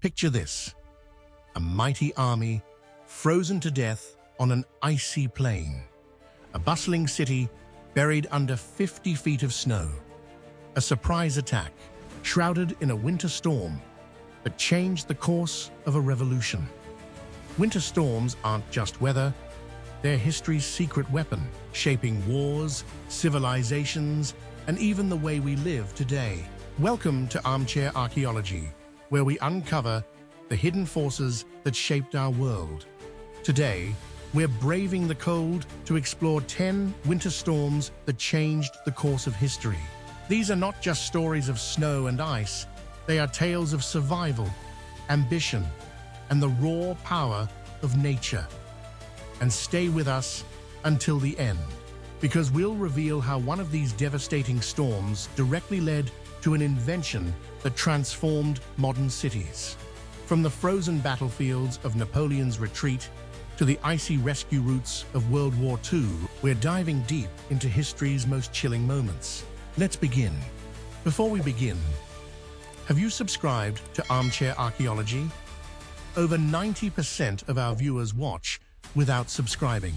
Picture this: a mighty army frozen to death on an icy plain, a bustling city buried under 50 feet of snow, a surprise attack shrouded in a winter storm that changed the course of a revolution. Winter storms aren't just weather, they're history's secret weapon, shaping wars, civilizations, and even the way we live today. Welcome to Armchair Archaeology, where we uncover the hidden forces that shaped our world. Today, we're braving the cold to explore 10 winter storms that changed the course of history. These are not just stories of snow and ice, they are tales of survival, ambition, and the raw power of nature. And stay with us until the end, because we'll reveal how one of these devastating storms directly led to an invention that transformed modern cities. From the frozen battlefields of Napoleon's retreat to the icy rescue routes of World War II, we're diving deep into history's most chilling moments. Let's begin. Before we begin, have you subscribed to Armchair Archaeology? Over 90% of our viewers watch without subscribing.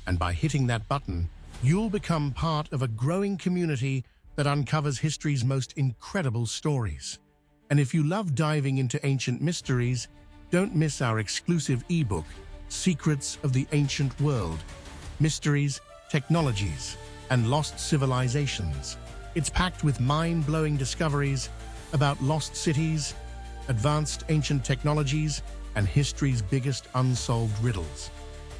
And by hitting that button, you'll become part of a growing community that uncovers history's most incredible stories. And if you love diving into ancient mysteries, don't miss our exclusive ebook, Secrets of the Ancient World: Mysteries, Technologies, and Lost Civilizations. It's packed with mind-blowing discoveries about lost cities, advanced ancient technologies, and history's biggest unsolved riddles.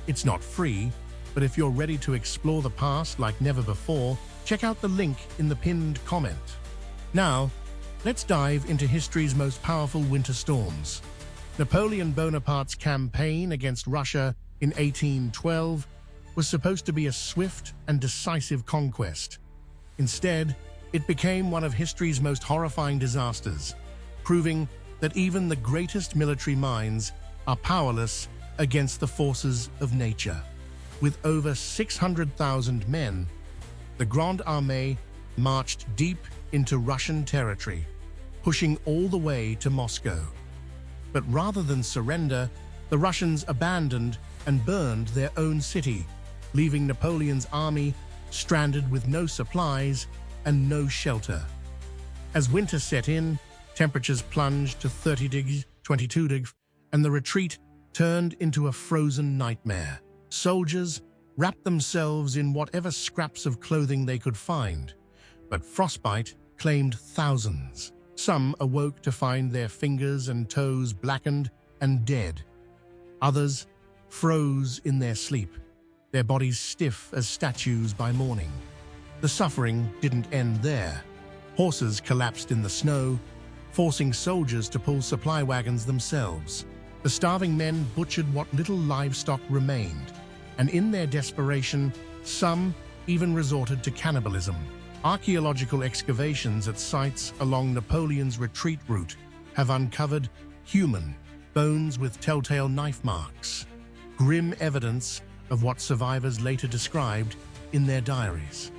It's not free, but if you're ready to explore the past like never before, check out the link in the pinned comment. Now, let's dive into history's most powerful winter storms. Napoleon Bonaparte's campaign against Russia in 1812 was supposed to be a swift and decisive conquest. Instead, it became one of history's most horrifying disasters, proving that even the greatest military minds are powerless against the forces of nature. With over 600,000 men, the Grande Armée marched deep into Russian territory, pushing all the way to Moscow. But rather than surrender, the Russians abandoned and burned their own city, leaving Napoleon's army stranded with no supplies and no shelter. As winter set in, temperatures plunged to 30 degrees, 22 degrees, and the retreat turned into a frozen nightmare. Soldiers wrapped themselves in whatever scraps of clothing they could find, but frostbite claimed thousands. Some awoke to find their fingers and toes blackened and dead. Others froze in their sleep, their bodies stiff as statues by morning. The suffering didn't end there. Horses collapsed in the snow, forcing soldiers to pull supply wagons themselves. The starving men butchered what little livestock remained, and in their desperation, some even resorted to cannibalism. Archaeological excavations at sites along Napoleon's retreat route have uncovered human bones with telltale knife marks, grim evidence of what survivors later described in their diaries.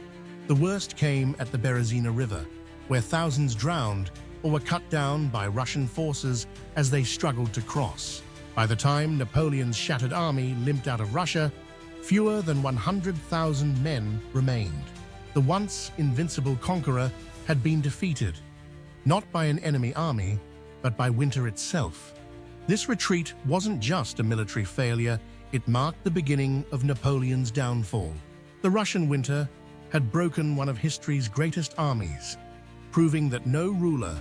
The worst came at the Berezina River, where thousands drowned or were cut down by Russian forces as they struggled to cross. By the time Napoleon's shattered army limped out of Russia, fewer than 100,000 men remained. The once invincible conqueror had been defeated, not by an enemy army, but by winter itself. This retreat wasn't just a military failure, it marked the beginning of Napoleon's downfall. The Russian winter had broken one of history's greatest armies, proving that no ruler,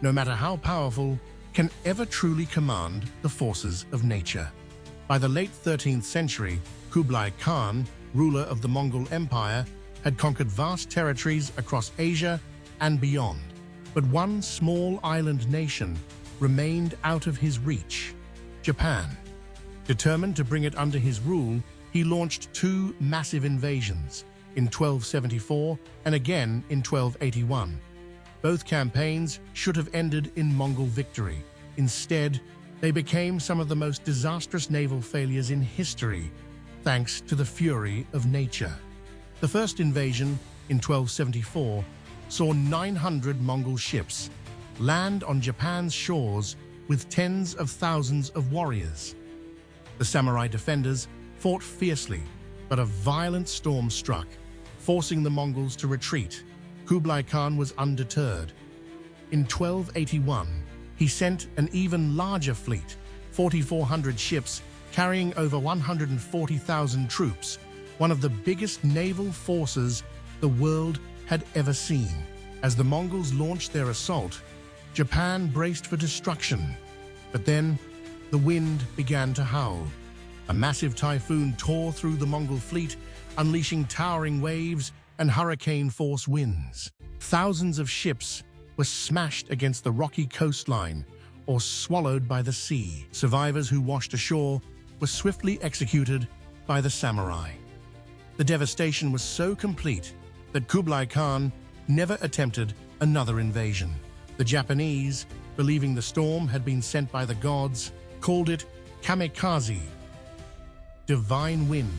no matter how powerful, can ever truly command the forces of nature. By the late 13th century, Kublai Khan, ruler of the Mongol Empire, had conquered vast territories across Asia and beyond. But one small island nation remained out of his reach: Japan. Determined to bring it under his rule, he launched two massive invasions, in 1274 and again in 1281. Both campaigns should have ended in Mongol victory. Instead, they became some of the most disastrous naval failures in history, thanks to the fury of nature. The first invasion, in 1274, saw 900 Mongol ships land on Japan's shores with tens of thousands of warriors. The samurai defenders fought fiercely, but a violent storm struck, forcing the Mongols to retreat. Kublai Khan was undeterred. In 1281, he sent an even larger fleet, 4,400 ships carrying over 140,000 troops, one of the biggest naval forces the world had ever seen. As the Mongols launched their assault, Japan braced for destruction. But then, the wind began to howl. A massive typhoon tore through the Mongol fleet, unleashing towering waves and hurricane-force winds. Thousands of ships were smashed against the rocky coastline or swallowed by the sea. Survivors who washed ashore were swiftly executed by the samurai. The devastation was so complete that Kublai Khan never attempted another invasion. The Japanese, believing the storm had been sent by the gods, called it kamikaze, divine wind,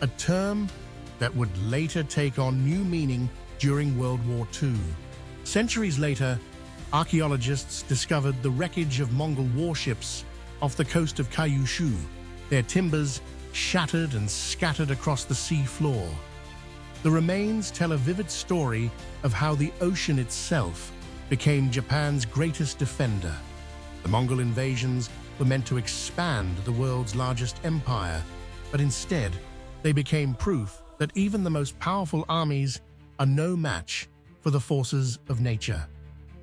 a term that would later take on new meaning during World War II. Centuries later, archaeologists discovered the wreckage of Mongol warships off the coast of Kyushu, their timbers shattered and scattered across the sea floor. The remains tell a vivid story of how the ocean itself became Japan's greatest defender. The Mongol invasions were meant to expand the world's largest empire, but instead, they became proof that even the most powerful armies are no match for the forces of nature.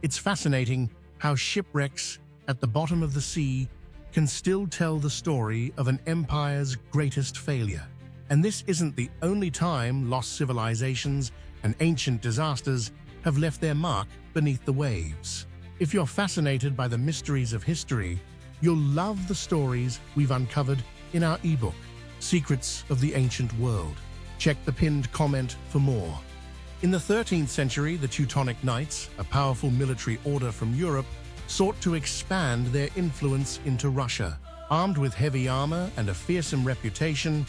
It's fascinating how shipwrecks at the bottom of the sea can still tell the story of an empire's greatest failure. And this isn't the only time lost civilizations and ancient disasters have left their mark beneath the waves. If you're fascinated by the mysteries of history, you'll love the stories we've uncovered in our ebook, Secrets of the Ancient World. Check the pinned comment for more. In the 13th century, the Teutonic Knights, a powerful military order from Europe, sought to expand their influence into Russia. Armed with heavy armor and a fearsome reputation,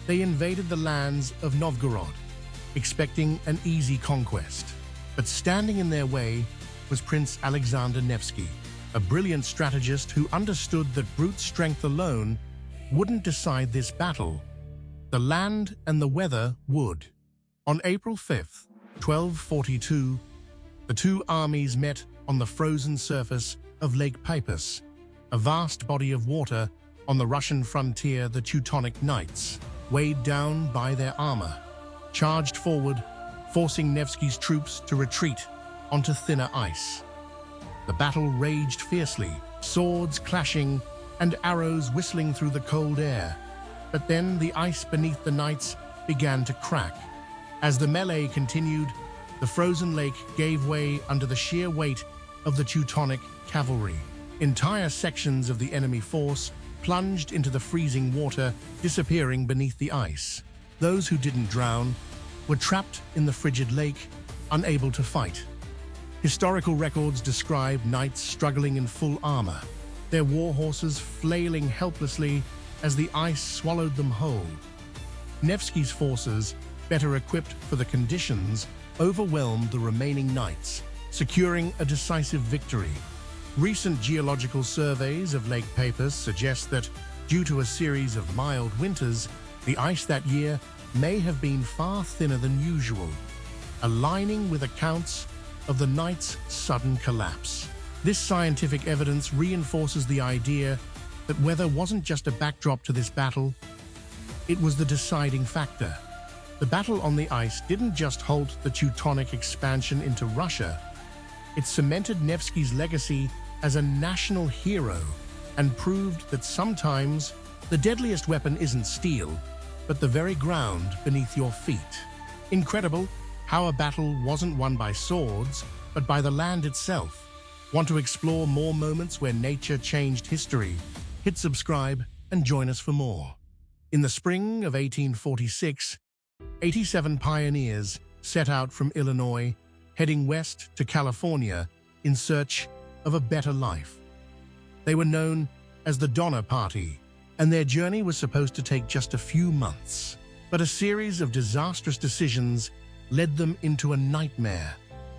they invaded the lands of Novgorod, expecting an easy conquest. But standing in their way was Prince Alexander Nevsky, a brilliant strategist who understood that brute strength alone wouldn't decide this battle. The land and the weather would. On April 5th, 1242, the two armies met on the frozen surface of Lake Peipus, a vast body of water on the Russian frontier. The Teutonic Knights, weighed down by their armor, charged forward, forcing Nevsky's troops to retreat onto thinner ice. The battle raged fiercely, swords clashing and arrows whistling through the cold air. But then the ice beneath the knights began to crack. As the melee continued, the frozen lake gave way under the sheer weight of the Teutonic cavalry. Entire sections of the enemy force plunged into the freezing water, disappearing beneath the ice. Those who didn't drown were trapped in the frigid lake, unable to fight. Historical records describe knights struggling in full armor, their war horses flailing helplessly as the ice swallowed them whole. Nevsky's forces, better equipped for the conditions, overwhelmed the remaining knights, securing a decisive victory. Recent geological surveys of Lake Peipus suggest that, due to a series of mild winters, the ice that year may have been far thinner than usual, aligning with accounts of the knights' sudden collapse. This scientific evidence reinforces the idea that weather wasn't just a backdrop to this battle, it was the deciding factor. The battle on the ice didn't just halt the Teutonic expansion into Russia, it cemented Nevsky's legacy as a national hero and proved that sometimes the deadliest weapon isn't steel, but the very ground beneath your feet. Incredible how a battle wasn't won by swords, but by the land itself. Want to explore more moments where nature changed history? Hit subscribe and join us for more. In the spring of 1846, 87 pioneers set out from Illinois, heading west to California in search of a better life. They were known as the Donner Party, and their journey was supposed to take just a few months. But a series of disastrous decisions led them into a nightmare,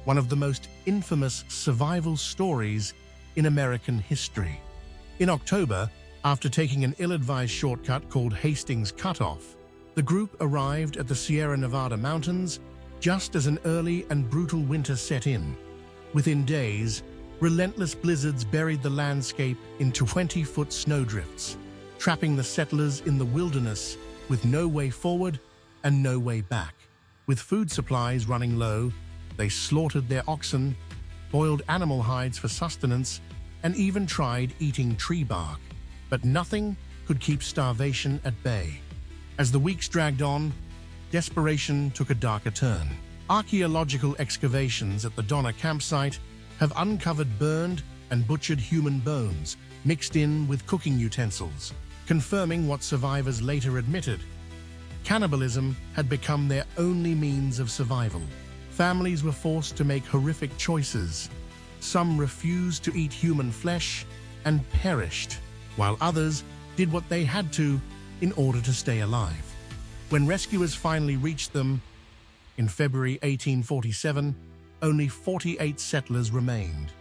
one of the most infamous survival stories in American history. In October, after taking an ill-advised shortcut called Hastings Cutoff, the group arrived at the Sierra Nevada mountains just as an early and brutal winter set in. Within days, relentless blizzards buried the landscape in 20-foot snowdrifts, trapping the settlers in the wilderness with no way forward and no way back. With food supplies running low, they slaughtered their oxen, boiled animal hides for sustenance, and even tried eating tree bark. But nothing could keep starvation at bay. As the weeks dragged on, desperation took a darker turn. Archaeological excavations at the Donner campsite have uncovered burned and butchered human bones mixed in with cooking utensils, confirming what survivors later admitted. Cannibalism had become their only means of survival. Families were forced to make horrific choices. Some refused to eat human flesh and perished, while others did what they had to in order to stay alive. When rescuers finally reached them, in February 1847, only 48 settlers remained.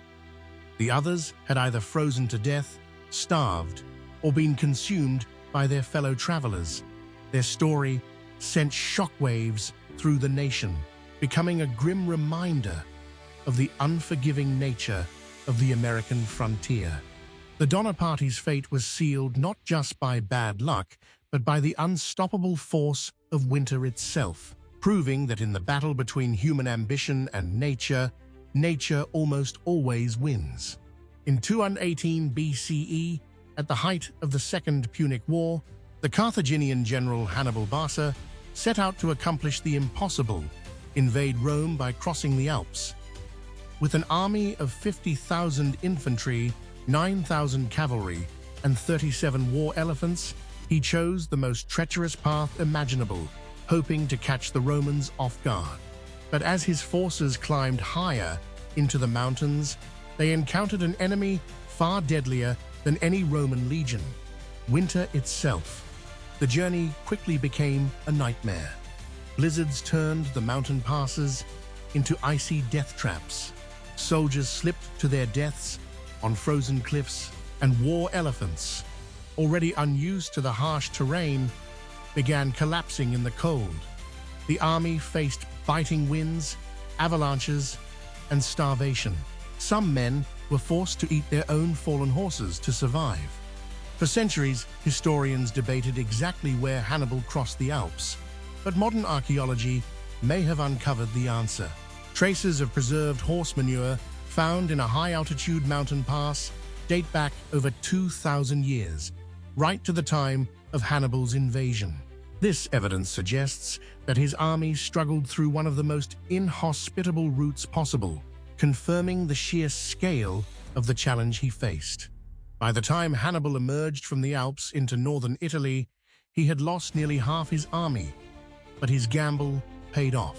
The others had either frozen to death, starved, or been consumed by their fellow travelers. Their story sent shockwaves through the nation, becoming a grim reminder of the unforgiving nature of the American frontier. The Donner Party's fate was sealed not just by bad luck, but by the unstoppable force of winter itself, proving that in the battle between human ambition and nature, nature almost always wins. In 218 BCE, at the height of the Second Punic War, the Carthaginian general Hannibal set out to accomplish the impossible, invade Rome by crossing the Alps. With an army of 50,000 infantry, 9,000 cavalry, and 37 war elephants, he chose the most treacherous path imaginable, hoping to catch the Romans off guard. But as his forces climbed higher into the mountains, they encountered an enemy far deadlier than any Roman legion: winter itself. The journey quickly became a nightmare. Blizzards turned the mountain passes into icy death traps. Soldiers slipped to their deaths on frozen cliffs, and war elephants, already unused to the harsh terrain, began collapsing in the cold. The army faced biting winds, avalanches, and starvation. Some men were forced to eat their own fallen horses to survive. For centuries, historians debated exactly where Hannibal crossed the Alps, but modern archaeology may have uncovered the answer. Traces of preserved horse manure found in a high-altitude mountain pass date back over 2,000 years, right to the time of Hannibal's invasion. This evidence suggests that his army struggled through one of the most inhospitable routes possible, confirming the sheer scale of the challenge he faced. By the time Hannibal emerged from the Alps into northern Italy, he had lost nearly half his army, but his gamble paid off.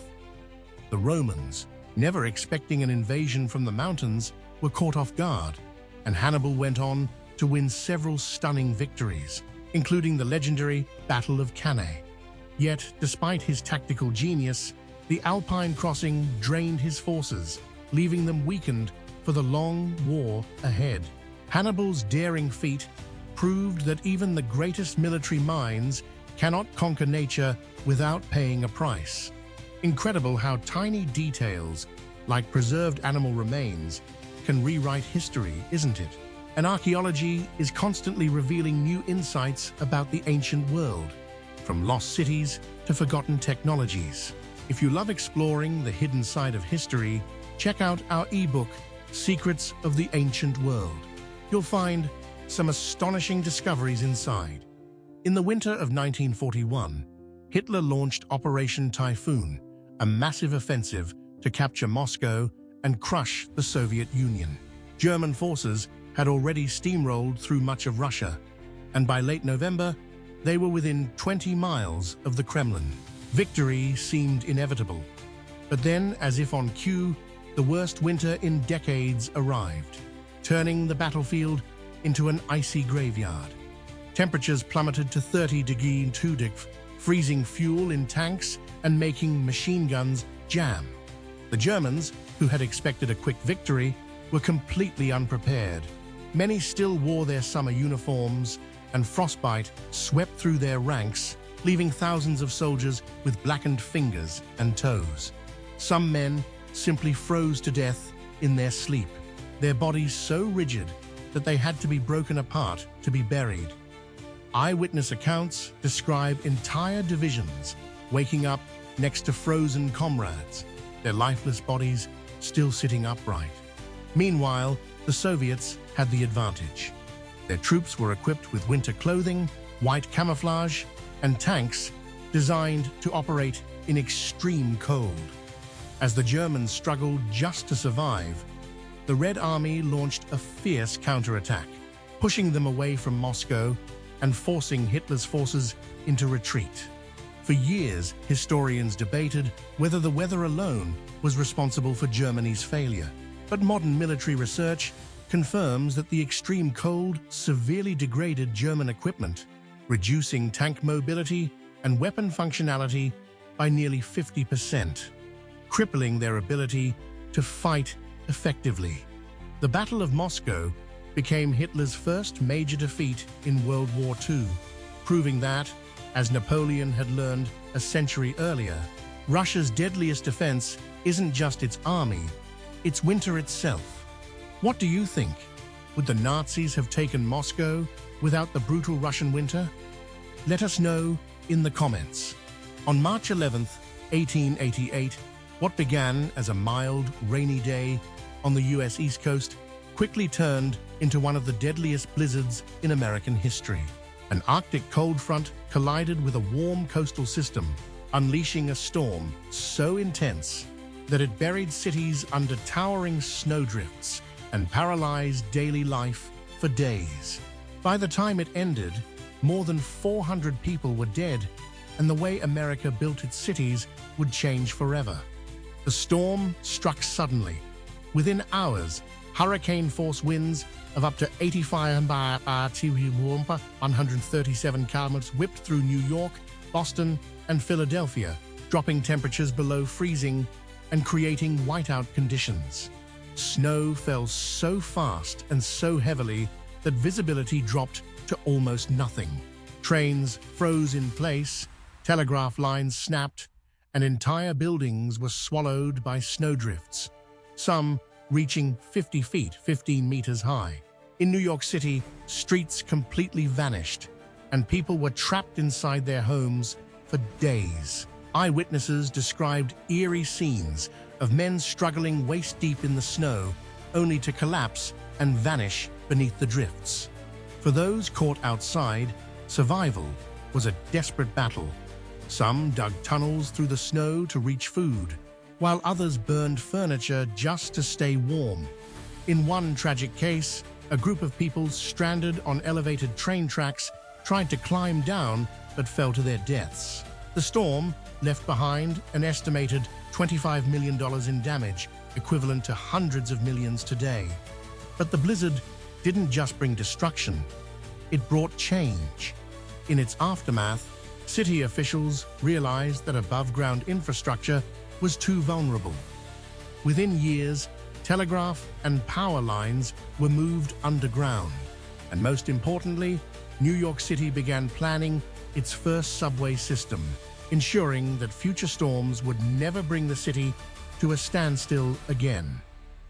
The Romans, never expecting an invasion from the mountains, were caught off guard, and Hannibal went on to win several stunning victories, including the legendary Battle of Cannae. Yet, despite his tactical genius, the Alpine crossing drained his forces, leaving them weakened for the long war ahead. Hannibal's daring feat proved that even the greatest military minds cannot conquer nature without paying a price. Incredible how tiny details, like preserved animal remains, can rewrite history, isn't it? And archaeology is constantly revealing new insights about the ancient world, from lost cities to forgotten technologies. If you love exploring the hidden side of history, check out our ebook, Secrets of the Ancient World. You'll find some astonishing discoveries inside. In the winter of 1941, Hitler launched Operation Typhoon, a massive offensive to capture Moscow and crush the Soviet Union. German forces had already steamrolled through much of Russia, and by late November, they were within 20 miles of the Kremlin. Victory seemed inevitable. But then, as if on cue, the worst winter in decades arrived, turning the battlefield into an icy graveyard. Temperatures plummeted to 30 degrees, freezing fuel in tanks and making machine guns jam. The Germans, who had expected a quick victory, were completely unprepared. Many still wore their summer uniforms, and frostbite swept through their ranks, leaving thousands of soldiers with blackened fingers and toes. Some men simply froze to death in their sleep, their bodies so rigid that they had to be broken apart to be buried. Eyewitness accounts describe entire divisions waking up next to frozen comrades, their lifeless bodies still sitting upright. Meanwhile, the Soviets had the advantage. Their troops were equipped with winter clothing, white camouflage, and tanks designed to operate in extreme cold. As the Germans struggled just to survive, the Red Army launched a fierce counterattack, pushing them away from Moscow and forcing Hitler's forces into retreat. For years, historians debated whether the weather alone was responsible for Germany's failure. But modern military research confirms that the extreme cold severely degraded German equipment, reducing tank mobility and weapon functionality by nearly 50%, crippling their ability to fight effectively. The Battle of Moscow became Hitler's first major defeat in World War II, proving that, as Napoleon had learned a century earlier, Russia's deadliest defense isn't just its army, it's winter itself. What do you think? Would the Nazis have taken Moscow without the brutal Russian winter? Let us know in the comments. On March 11th, 1888, what began as a mild, rainy day on the US East Coast quickly turned into one of the deadliest blizzards in American history. An Arctic cold front collided with a warm coastal system, unleashing a storm so intense that it buried cities under towering snowdrifts and paralyzed daily life for days. By the time it ended, more than 400 people were dead, and the way America built its cities would change forever. The storm struck suddenly. Within hours, hurricane-force winds of up to 85 to 137 kilometers whipped through New York, Boston, and Philadelphia, dropping temperatures below freezing and creating whiteout conditions. Snow fell so fast and so heavily that visibility dropped to almost nothing. Trains froze in place, telegraph lines snapped, and entire buildings were swallowed by snowdrifts, some reaching 50 feet, 15 meters high. In New York City, streets completely vanished, and people were trapped inside their homes for days. Eyewitnesses described eerie scenes of men struggling waist-deep in the snow, only to collapse and vanish beneath the drifts. For those caught outside, survival was a desperate battle. Some dug tunnels through the snow to reach food, while others burned furniture just to stay warm. In one tragic case, a group of people stranded on elevated train tracks tried to climb down but fell to their deaths. The storm left behind an estimated $25 million in damage, equivalent to hundreds of millions today. But the blizzard didn't just bring destruction, it brought change. In its aftermath, city officials realized that above-ground infrastructure was too vulnerable. Within years, telegraph and power lines were moved underground, and most importantly, New York City began planning its first subway system, ensuring that future storms would never bring the city to a standstill again.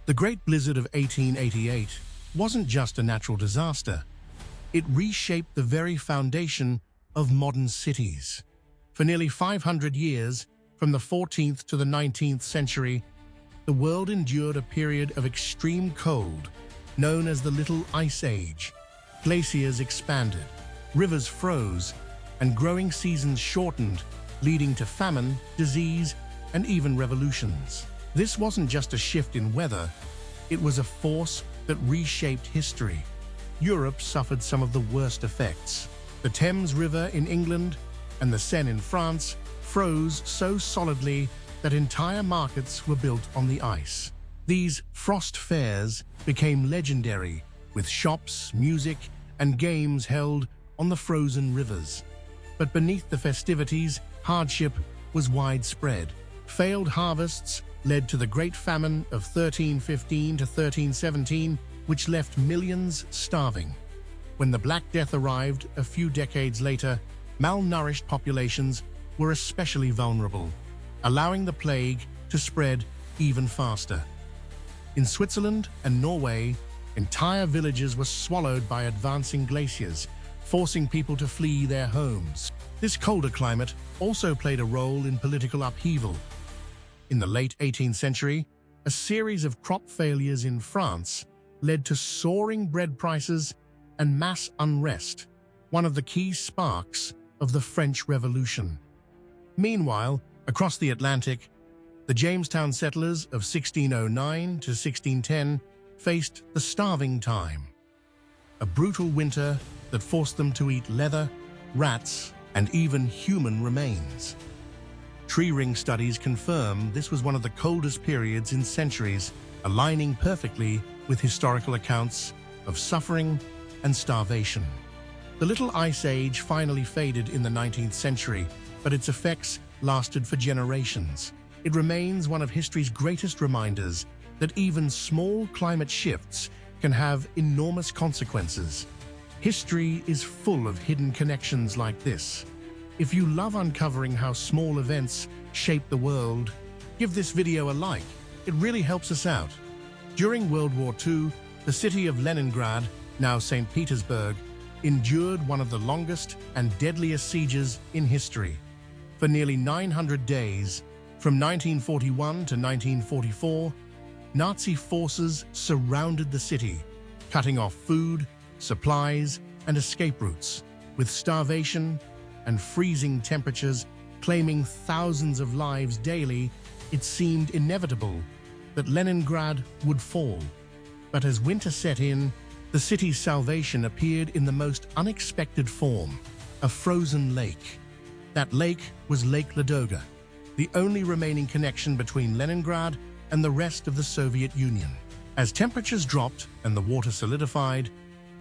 The Great Blizzard of 1888 wasn't just a natural disaster. It reshaped the very foundation of modern cities. For nearly 500 years, from the 14th to the 19th century, the world endured a period of extreme cold, known as the Little Ice Age. Glaciers expanded, rivers froze, and growing seasons shortened, leading to famine, disease, and even revolutions. This wasn't just a shift in weather, it was a force that reshaped history. Europe suffered some of the worst effects. The Thames River in England and the Seine in France froze so solidly that entire markets were built on the ice. These frost fairs became legendary, with shops, music, and games held on the frozen rivers. But beneath the festivities, hardship was widespread. Failed harvests led to the Great Famine of 1315 to 1317, which left millions starving. When the Black Death arrived a few decades later, malnourished populations were especially vulnerable, allowing the plague to spread even faster. In Switzerland and Norway, entire villages were swallowed by advancing glaciers, forcing people to flee their homes. This colder climate also played a role in political upheaval. In the late 18th century, a series of crop failures in France led to soaring bread prices and mass unrest, one of the key sparks of the French Revolution. Meanwhile, across the Atlantic, the Jamestown settlers of 1609 to 1610 faced the starving time, a brutal winter that forced them to eat leather, rats, and even human remains. Tree ring studies confirm this was one of the coldest periods in centuries, aligning perfectly with historical accounts of suffering and starvation. The Little Ice Age finally faded in the 19th century, but its effects lasted for generations. It remains one of history's greatest reminders that even small climate shifts can have enormous consequences. History is full of hidden connections like this. If you love uncovering how small events shape the world, give this video a like. It really helps us out. During World War II, the city of Leningrad, now St. Petersburg, endured one of the longest and deadliest sieges in history. For nearly 900 days, from 1941 to 1944, Nazi forces surrounded the city, cutting off food, supplies, and escape routes, with starvation and freezing temperatures claiming thousands of lives daily. It seemed inevitable that Leningrad would fall. But as winter set in, the city's salvation appeared in the most unexpected form: a frozen lake. That lake was Lake Ladoga, the only remaining connection between Leningrad and the rest of the Soviet Union. As temperatures dropped and the water solidified,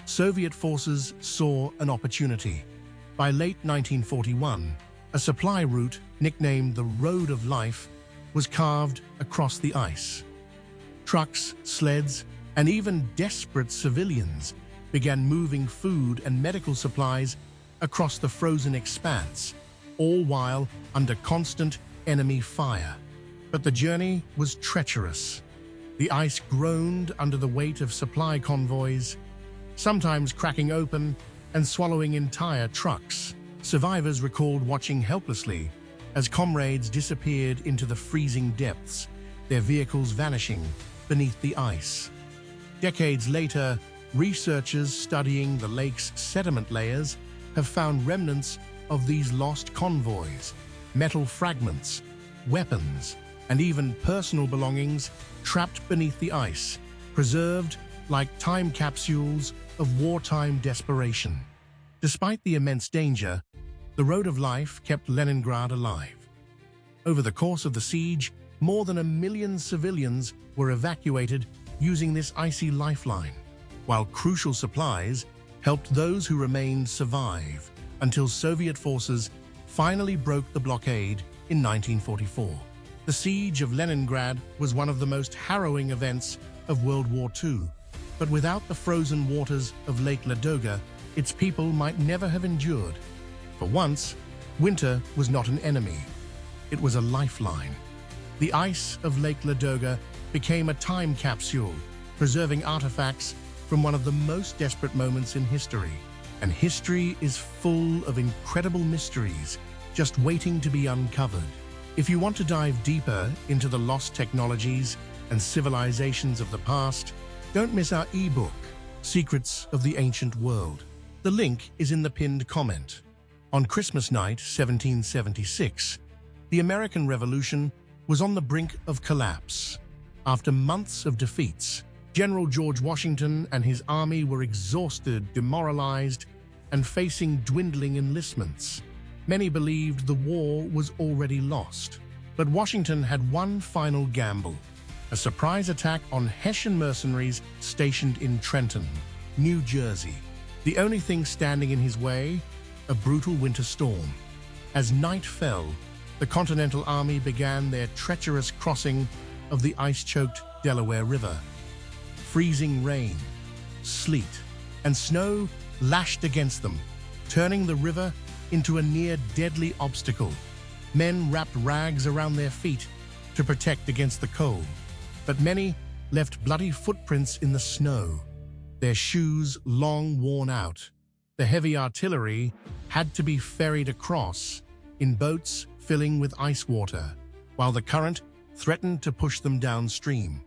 Soviet forces saw an opportunity. By late 1941, a supply route nicknamed the Road of Life was carved across the ice. Trucks, sleds, and even desperate civilians began moving food and medical supplies across the frozen expanse, all while under constant enemy fire. But the journey was treacherous. The ice groaned under the weight of supply convoys, sometimes cracking open and swallowing entire trucks. Survivors recalled watching helplessly as comrades disappeared into the freezing depths, their vehicles vanishing beneath the ice. Decades later, researchers studying the lake's sediment layers have found remnants of these lost convoys, metal fragments, weapons, and even personal belongings trapped beneath the ice, preserved like time capsules of wartime desperation. Despite the immense danger, the Road of Life kept Leningrad alive. Over the course of the siege, more than 1 million civilians were evacuated using this icy lifeline, while crucial supplies helped those who remained survive until Soviet forces finally broke the blockade in 1944. The siege of Leningrad was one of the most harrowing events of World War II, but without the frozen waters of Lake Ladoga, its people might never have endured. For once, winter was not an enemy. It was a lifeline. The ice of Lake Ladoga became a time capsule, preserving artifacts from one of the most desperate moments in history. And history is full of incredible mysteries just waiting to be uncovered. If you want to dive deeper into the lost technologies and civilizations of the past, don't miss our ebook, Secrets of the Ancient World. The link is in the pinned comment. On Christmas night, 1776, the American Revolution was on the brink of collapse. After months of defeats, General George Washington and his army were exhausted, demoralized, and facing dwindling enlistments. Many believed the war was already lost. But Washington had one final gamble: a surprise attack on Hessian mercenaries stationed in Trenton, New Jersey. The only thing standing in his way, a brutal winter storm. As night fell, the Continental Army began their treacherous crossing of the ice-choked Delaware River. Freezing rain, sleet, and snow lashed against them, turning the river into a near-deadly obstacle. Men wrapped rags around their feet to protect against the cold, but many left bloody footprints in the snow, their shoes long worn out. The heavy artillery had to be ferried across in boats filling with ice water, while the current threatened to push them downstream.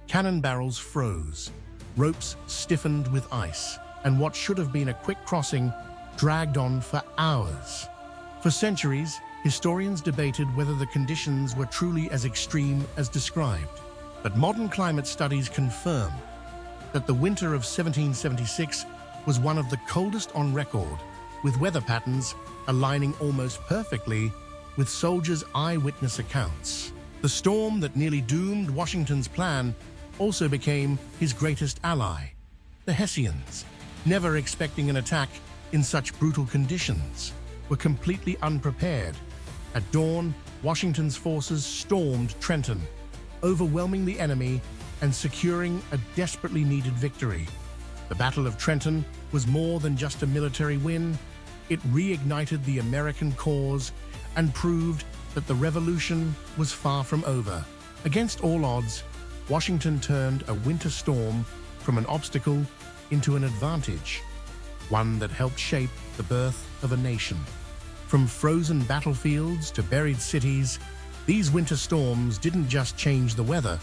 Cannon barrels froze, ropes stiffened with ice, and what should have been a quick crossing dragged on for hours. For centuries, historians debated whether the conditions were truly as extreme as described. But modern climate studies confirm that the winter of 1776 was one of the coldest on record, with weather patterns aligning almost perfectly with soldiers' eyewitness accounts. The storm that nearly doomed Washington's plan also became his greatest ally. The Hessians, never expecting an attack in such brutal conditions, were completely unprepared. At dawn, Washington's forces stormed Trenton, overwhelming the enemy and securing a desperately needed victory. The Battle of Trenton was more than just a military win. It reignited the American cause and proved that the Revolution was far from over. Against all odds, Washington turned a winter storm from an obstacle into an advantage, one that helped shape the birth of a nation. From frozen battlefields to buried cities, these winter storms didn't just change the weather,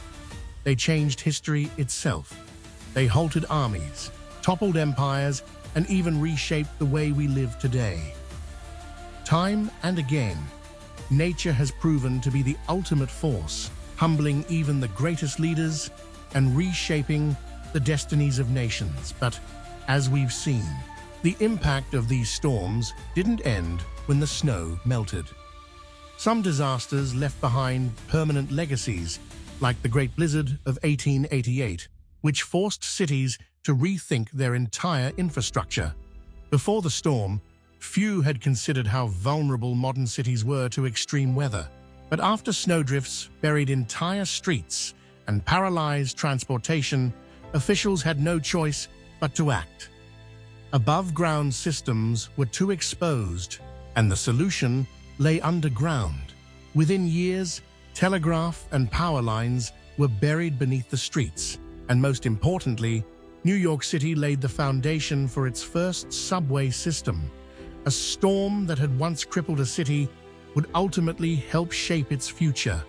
they changed history itself. They halted armies, toppled empires, and even reshaped the way we live today. Time and again, nature has proven to be the ultimate force, humbling even the greatest leaders and reshaping the destinies of nations. But as we've seen, the impact of these storms didn't end when the snow melted. Some disasters left behind permanent legacies, like the Great Blizzard of 1888, which forced cities to rethink their entire infrastructure. Before the storm, few had considered how vulnerable modern cities were to extreme weather. But after snowdrifts buried entire streets and paralyzed transportation, officials had no choice but to act. Above-ground systems were too exposed, and the solution lay underground. Within years, telegraph and power lines were buried beneath the streets, and most importantly, New York City laid the foundation for its first subway system. A storm that had once crippled a city would ultimately help shape its future.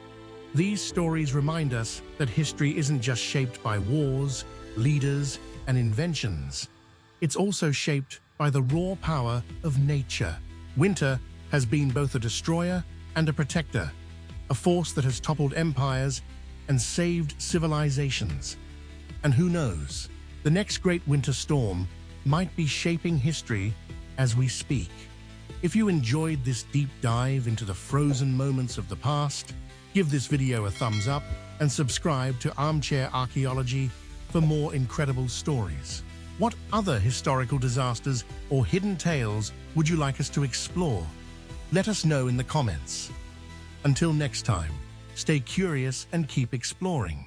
These stories remind us that history isn't just shaped by wars, leaders, and inventions. It's also shaped by the raw power of nature. Winter has been both a destroyer and a protector, a force that has toppled empires and saved civilizations. And who knows, the next great winter storm might be shaping history as we speak. If you enjoyed this deep dive into the frozen moments of the past, give this video a thumbs up and subscribe to Armchair Archaeology for more incredible stories. What other historical disasters or hidden tales would you like us to explore? Let us know in the comments. Until next time, stay curious and keep exploring.